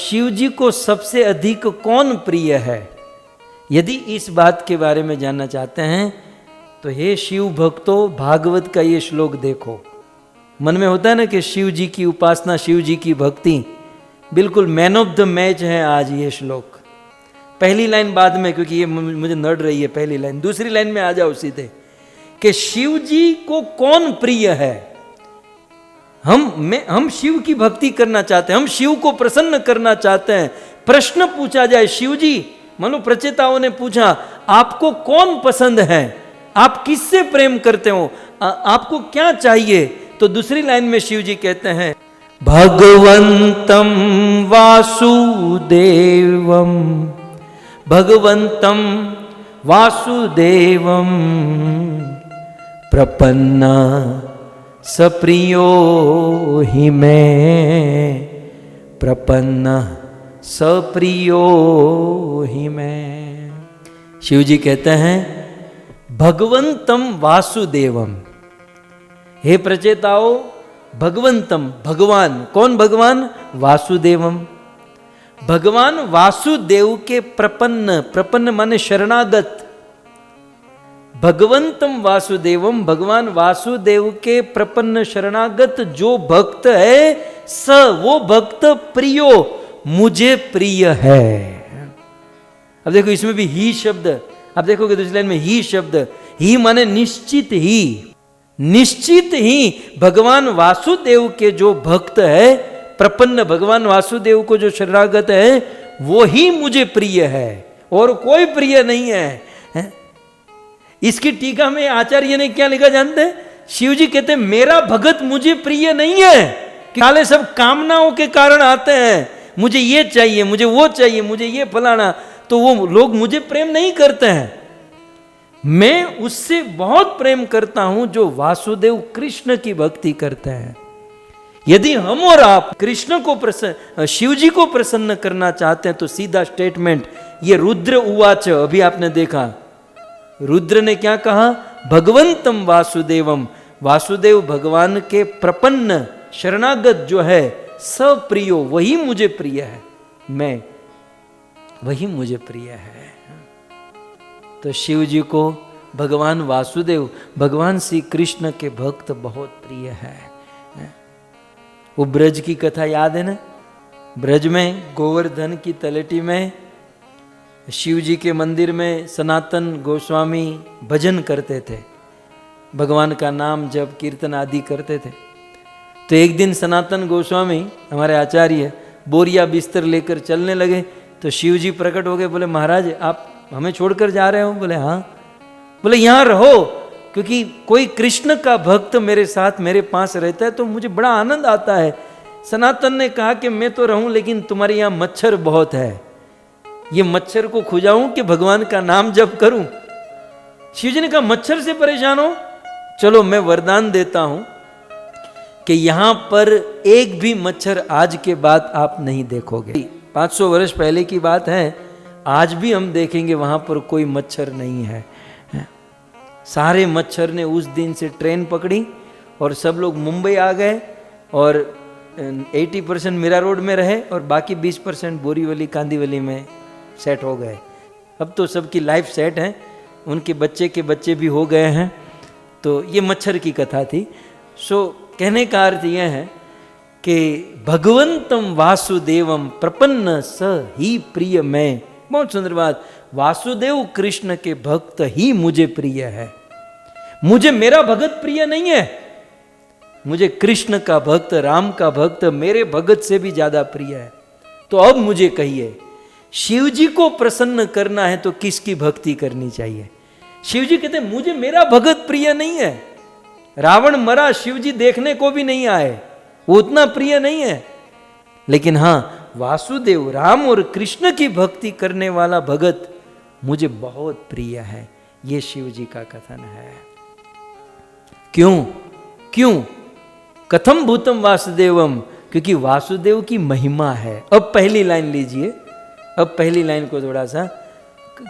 शिव जी को सबसे अधिक कौन प्रिय है? यदि इस बात के बारे में जानना चाहते हैं तो हे शिव भक्तों, भागवत का ये श्लोक देखो। मन में होता है ना कि शिव जी की उपासना, शिव जी की भक्ति, बिल्कुल मैन ऑफ द मैच है आज ये श्लोक। पहली लाइन बाद में, क्योंकि ये मुझे नड़ रही है पहली लाइन, दूसरी लाइन में आ जाओ सीधे कि शिव जी को कौन प्रिय है। हम शिव की भक्ति करना चाहते हैं, हम शिव को प्रसन्न करना चाहते हैं। प्रश्न पूछा जाए, शिव जी, मानो प्रचेताओं ने पूछा, आपको कौन पसंद है, आप किससे प्रेम करते हो, आपको क्या चाहिए? तो दूसरी लाइन में शिव जी कहते हैं, भगवंतम वासुदेवम, भगवंतम वासुदेवम प्रपन्ना सप्रियो हि मैं, प्रपन्ना सप्रियो ही मैं। शिव जी कहते हैं भगवंतम वासुदेवम, हे प्रचेताओ, भगवंतम, भगवान, कौन भगवान? वासुदेवम, भगवान वासुदेव के प्रपन्न, प्रपन्न माने शरणागत, भगवंतम वासुदेवम, भगवान वासुदेव के प्रपन्न शरणागत जो भक्त है, स वो भक्त प्रियो, मुझे प्रिय है। अब देखो इसमें भी ही शब्द, अब देखोगे दूसरी लाइन में ही शब्द, ही माने निश्चित ही, निश्चित ही भगवान वासुदेव के जो भक्त है, प्रपन्न भगवान वासुदेव को जो शरणागत है, वो ही मुझे प्रिय है और कोई प्रिय नहीं है। इसकी टीका में आचार्य ने क्या लिखा जानते हैं? शिव जी कहते हैं मेरा भगत मुझे प्रिय नहीं है, साले सब कामनाओं के कारण आते हैं, मुझे ये चाहिए, मुझे वो चाहिए, मुझे ये फलाना, तो वो लोग मुझे प्रेम नहीं करते हैं। मैं उससे बहुत प्रेम करता हूं जो वासुदेव कृष्ण की भक्ति करते हैं। यदि हम और आप कृष्ण को प्रसन्न, शिव जी को प्रसन्न करना चाहते हैं तो सीधा स्टेटमेंट, ये रुद्र उवाच, अभी आपने देखा रुद्र ने क्या कहा? भगवंतम वासुदेवम, वासुदेव भगवान के प्रपन्न शरणागत जो है, सप्रियो, वही मुझे प्रिय है, मैं वही मुझे प्रिय है। तो शिव जी को भगवान वासुदेव, भगवान श्री कृष्ण के भक्त बहुत प्रिय है। वो ब्रज की कथा याद है ना? ब्रज में गोवर्धन की तलेटी में शिव जी के मंदिर में सनातन गोस्वामी भजन करते थे, भगवान का नाम जप कीर्तन आदि करते थे। तो एक दिन सनातन गोस्वामी हमारे आचार्य बोरिया बिस्तर लेकर चलने लगे, तो शिव जी प्रकट हो गए, बोले महाराज आप हमें छोड़कर जा रहे हो? बोले हाँ। बोले यहाँ रहो, क्योंकि कोई कृष्ण का भक्त मेरे साथ मेरे पास रहता है तो मुझे बड़ा आनंद आता है। सनातन ने कहा कि मैं तो रहूं, लेकिन तुम्हारे यहाँ मच्छर बहुत है, ये मच्छर को खुजाऊं कि भगवान का नाम जप करूं? शिव जी ने कहा मच्छर से परेशान हो, चलो मैं वरदान देता हूं कि यहां पर एक भी मच्छर आज के बाद आप नहीं देखोगे। 500 वर्ष पहले की बात है, आज भी हम देखेंगे वहां पर कोई मच्छर नहीं है। सारे मच्छर ने उस दिन से ट्रेन पकड़ी और सब लोग मुंबई आ गए और 80% मीरा रोड में रहे और बाकी 20% बोरीवली कांदीवली में सेट हो गए। अब तो सबकी लाइफ सेट है, उनके बच्चे के बच्चे भी हो गए हैं। तो ये मच्छर की कथा थी। सो कहने का अर्थ यह है कि भगवंतम वासुदेवम प्रपन्न स ही प्रिय मैं। बहुत सुंदर बात, वासुदेव कृष्ण के भक्त ही मुझे प्रिय है। मुझे मेरा भगत प्रिय नहीं है, मुझे कृष्ण का भक्त, राम का भक्त मेरे भगत से भी ज्यादा प्रिय है। तो अब मुझे कहिए, शिव जी को प्रसन्न करना है तो किसकी भक्ति करनी चाहिए? शिव जी कहते हैं मुझे मेरा भगत प्रिय नहीं है। रावण मरा, शिव जी देखने को भी नहीं आए, वो उतना प्रिय नहीं है। लेकिन हां, वासुदेव राम और कृष्ण की भक्ति करने वाला भगत मुझे बहुत प्रिय है। ये शिव जी का कथन है। क्यों? क्यों? कथम भूतम वासुदेवम, क्योंकि वासुदेव की महिमा है। अब पहली लाइन लीजिए, अब पहली लाइन को थोड़ा सा,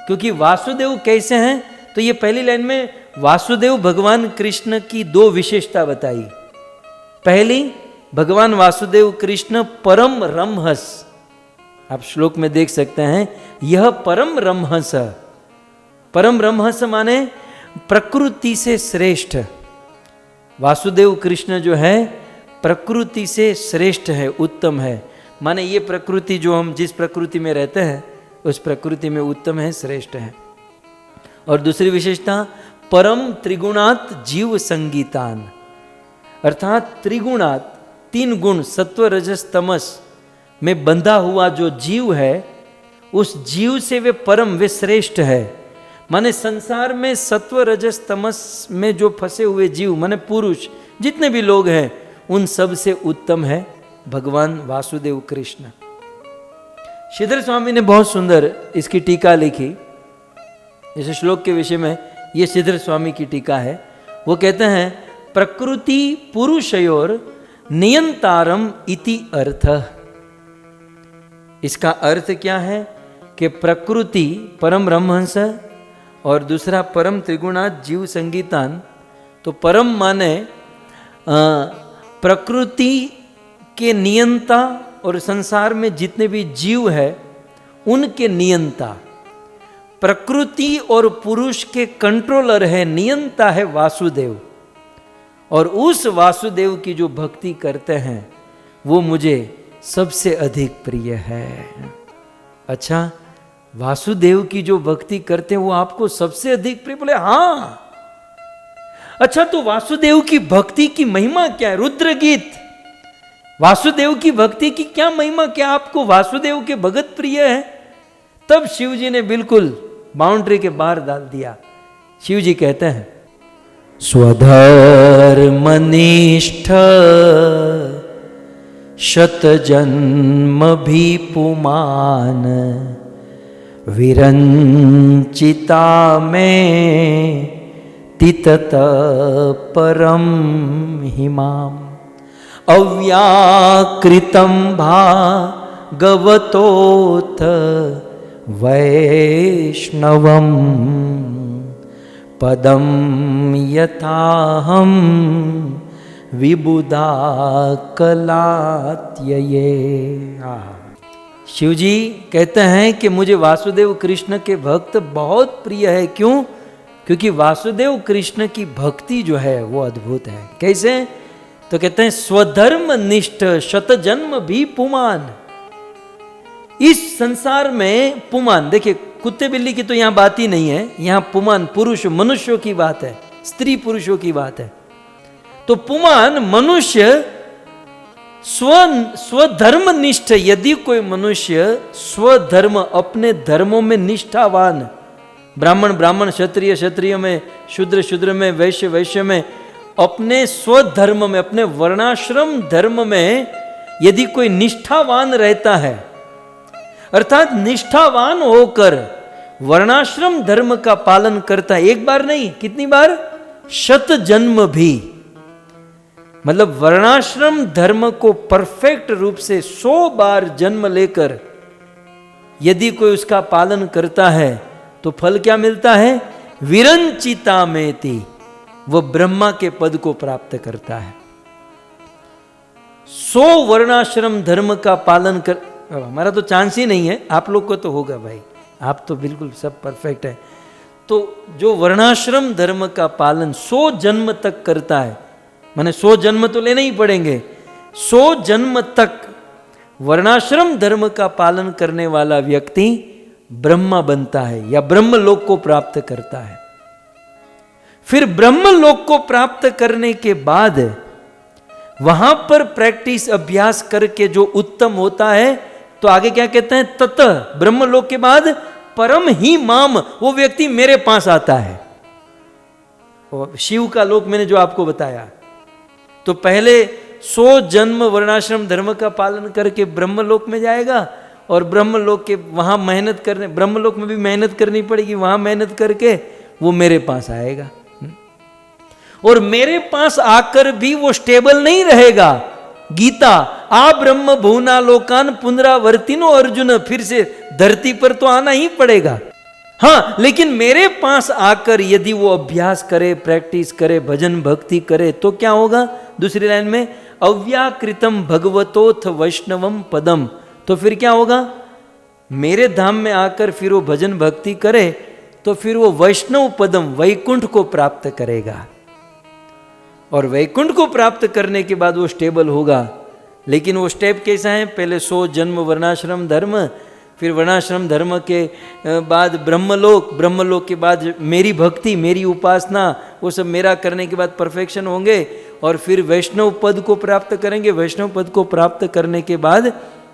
क्योंकि वासुदेव कैसे हैं, तो ये पहली लाइन में वासुदेव भगवान कृष्ण की दो विशेषता बताई। पहली, भगवान वासुदेव कृष्ण परम रमहस, आप श्लोक में देख सकते हैं, यह परम ब्रह्मस। परम ब्रह्मस माने प्रकृति से श्रेष्ठ। वासुदेव कृष्ण जो है प्रकृति से श्रेष्ठ है, उत्तम है। माने ये प्रकृति जो हम जिस प्रकृति में रहते हैं उस प्रकृति में उत्तम है, श्रेष्ठ है। और दूसरी विशेषता, परम त्रिगुणात जीव संगीतान, अर्थात त्रिगुणात, 3 गुण सत्व रजस तमस में बंधा हुआ जो जीव है, उस जीव से वे परम, वे श्रेष्ठ है। माने संसार में सत्व रजस तमस में जो फंसे हुए जीव, माने पुरुष जितने भी लोग हैं, उन सब से उत्तम है भगवान वासुदेव कृष्ण। श्रीधर स्वामी ने बहुत सुंदर इसकी टीका लिखी। इस श्लोक के विषय में ये श्रीधर स्वामी की टीका है। वो कहते हैं, प्रकृति पुरुषयोर नियंतारम इति अर्थ। इसका अर्थ क्या है कि प्रकृति परम ब्रह्महंस और दूसरा परम त्रिगुणात जीव संगीतान। तो परम माने प्रकृति के नियंता और संसार में जितने भी जीव है उनके नियंता। प्रकृति और पुरुष के कंट्रोलर है, नियंता है वासुदेव। और उस वासुदेव की जो भक्ति करते हैं वो मुझे सबसे अधिक प्रिय है। अच्छा, वासुदेव की जो भक्ति करते हैं वो आपको सबसे अधिक प्रिय? बोले हाँ। अच्छा, तो वासुदेव की भक्ति की महिमा क्या है? रुद्र गीत, वासुदेव की भक्ति की क्या महिमा, क्या आपको वासुदेव के भगत प्रिय है? तब शिव जी ने बिल्कुल बाउंड्री के बाहर डाल दिया। शिव जी कहते हैं, स्वधर्मनिष्ठ शतजन्म भी पुमान, विरंचिता में तितत परम हिमाम, अव्याकृतं भागवतोऽथ वैष्णवं पदम यथाहम विबुधा कलात्यये। शिव जी कहते हैं कि मुझे वासुदेव कृष्ण के भक्त बहुत प्रिय है। क्यों? क्योंकि वासुदेव कृष्ण की भक्ति जो है वो अद्भुत है। कैसे? तो कहते हैं, स्वधर्म निष्ठ शतजन्म भी पुमान। इस संसार में पुमान, देखिए कुत्ते बिल्ली की तो यहां बात ही नहीं है, यहां पुमान पुरुष मनुष्यों की बात है, स्त्री पुरुषों की बात है। तो पुमान मनुष्य स्वधर्म निष्ठ, यदि कोई मनुष्य स्वधर्म, अपने धर्मों में निष्ठावान, ब्राह्मण ब्राह्मण, क्षत्रिय क्षत्रिय में, शूद्र शूद्र में, वैश्य वैश्य में, अपने स्वधर्म में, अपने वर्णाश्रम धर्म में यदि कोई निष्ठावान रहता है, अर्थात निष्ठावान होकर वर्णाश्रम धर्म का पालन करता है, एक बार नहीं कितनी बार, शत जन्म भी, मतलब वर्णाश्रम धर्म को परफेक्ट रूप से 100 बार जन्म लेकर यदि कोई उसका पालन करता है तो फल क्या मिलता है? विरंचिता मेति, वो ब्रह्मा के पद को प्राप्त करता है। 100 वर्णाश्रम धर्म का पालन कर, हमारा तो चांस ही नहीं है, आप लोग को तो होगा भाई, आप तो बिल्कुल सब परफेक्ट है। तो जो वर्णाश्रम धर्म का पालन 100 जन्म तक करता है, माने 100 जन्म तो लेने ही पड़ेंगे, 100 जन्म तक वर्णाश्रम धर्म का पालन करने वाला व्यक्ति ब्रह्मा बनता है या ब्रह्म लोक को प्राप्त करता है। फिर ब्रह्म लोक को प्राप्त करने के बाद वहां पर प्रैक्टिस अभ्यास करके जो उत्तम होता है, तो आगे क्या कहते हैं? ततः, ब्रह्म लोक के बाद परम ही माम, वो व्यक्ति मेरे पास आता है। शिव का लोक मैंने जो आपको बताया, तो पहले 100 जन्म वर्णाश्रम धर्म का पालन करके ब्रह्म लोक में जाएगा, और ब्रह्म लोक के वहां मेहनत करने, ब्रह्म लोक में भी मेहनत करनी पड़ेगी, वहां मेहनत करके वो मेरे पास आएगा। और मेरे पास आकर भी वो स्टेबल नहीं रहेगा। गीता, आ ब्रह्म भुवना लोकान पुनरावर्तिनो अर्जुन, फिर से धरती पर तो आना ही पड़ेगा। हाँ, लेकिन मेरे पास आकर यदि वो अभ्यास करे, प्रैक्टिस करे, भजन भक्ति करे, तो क्या होगा? दूसरी लाइन में, अव्याकृतम भगवतोथ वैष्णवम पदम, तो फिर क्या होगा? मेरे धाम में आकर फिर वो भजन भक्ति करे तो फिर वो वैष्णव पदम वैकुंठ को प्राप्त करेगा, और वैकुंठ को प्राप्त करने के बाद वो स्टेबल होगा। लेकिन वो स्टेप कैसा है? पहले 100 जन्म वर्णाश्रम धर्म, फिर वर्णाश्रम धर्म के बाद ब्रह्मलोक, ब्रह्मलोक के बाद मेरी भक्ति, मेरी उपासना, वो सब मेरा करने के बाद परफेक्शन होंगे, और फिर वैष्णव पद को प्राप्त करेंगे। वैष्णव पद को प्राप्त करने के बाद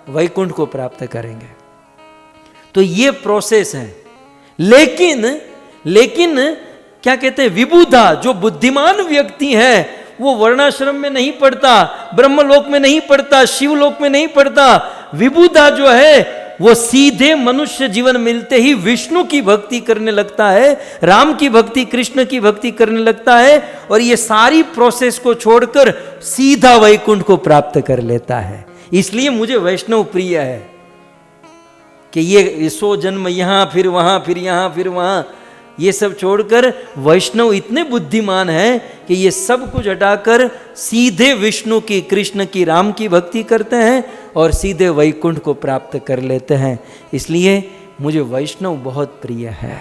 वैकुंठ को प्राप्त करेंगे। तो ये प्रोसेस है। लेकिन क्या कहते हैं, विबुधा, जो बुद्धिमान व्यक्ति है वो वर्णाश्रम में नहीं पढ़ता, ब्रह्मलोक में नहीं पढ़ता, शिवलोक में नहीं पढ़ता। विबुधा जो है वो सीधे मनुष्य जीवन मिलते ही विष्णु की भक्ति करने लगता है, राम की भक्ति, कृष्ण की भक्ति करने लगता है, और ये सारी प्रोसेस को छोड़कर सीधा वैकुंठ को प्राप्त कर लेता है। इसलिए मुझे वैष्णव प्रिय है कि ये 100 जन्म यहां, फिर वहां, फिर यहां, फिर वहां, ये सब छोड़कर वैष्णव इतने बुद्धिमान हैं कि ये सब कुछ हटाकर सीधे विष्णु की, कृष्ण की, राम की भक्ति करते हैं और सीधे वैकुंठ को प्राप्त कर लेते हैं। इसलिए मुझे वैष्णव बहुत प्रिय है।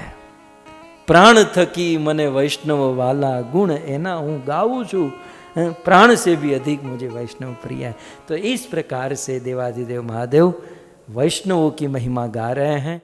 प्राण थकी मने वैष्णव वाला, गुण एना हूँ गाऊं छू, प्राण से भी अधिक मुझे वैष्णव प्रिय है। तो इस प्रकार से देवाधिदेव महादेव वैष्णवों की महिमा गा रहे हैं।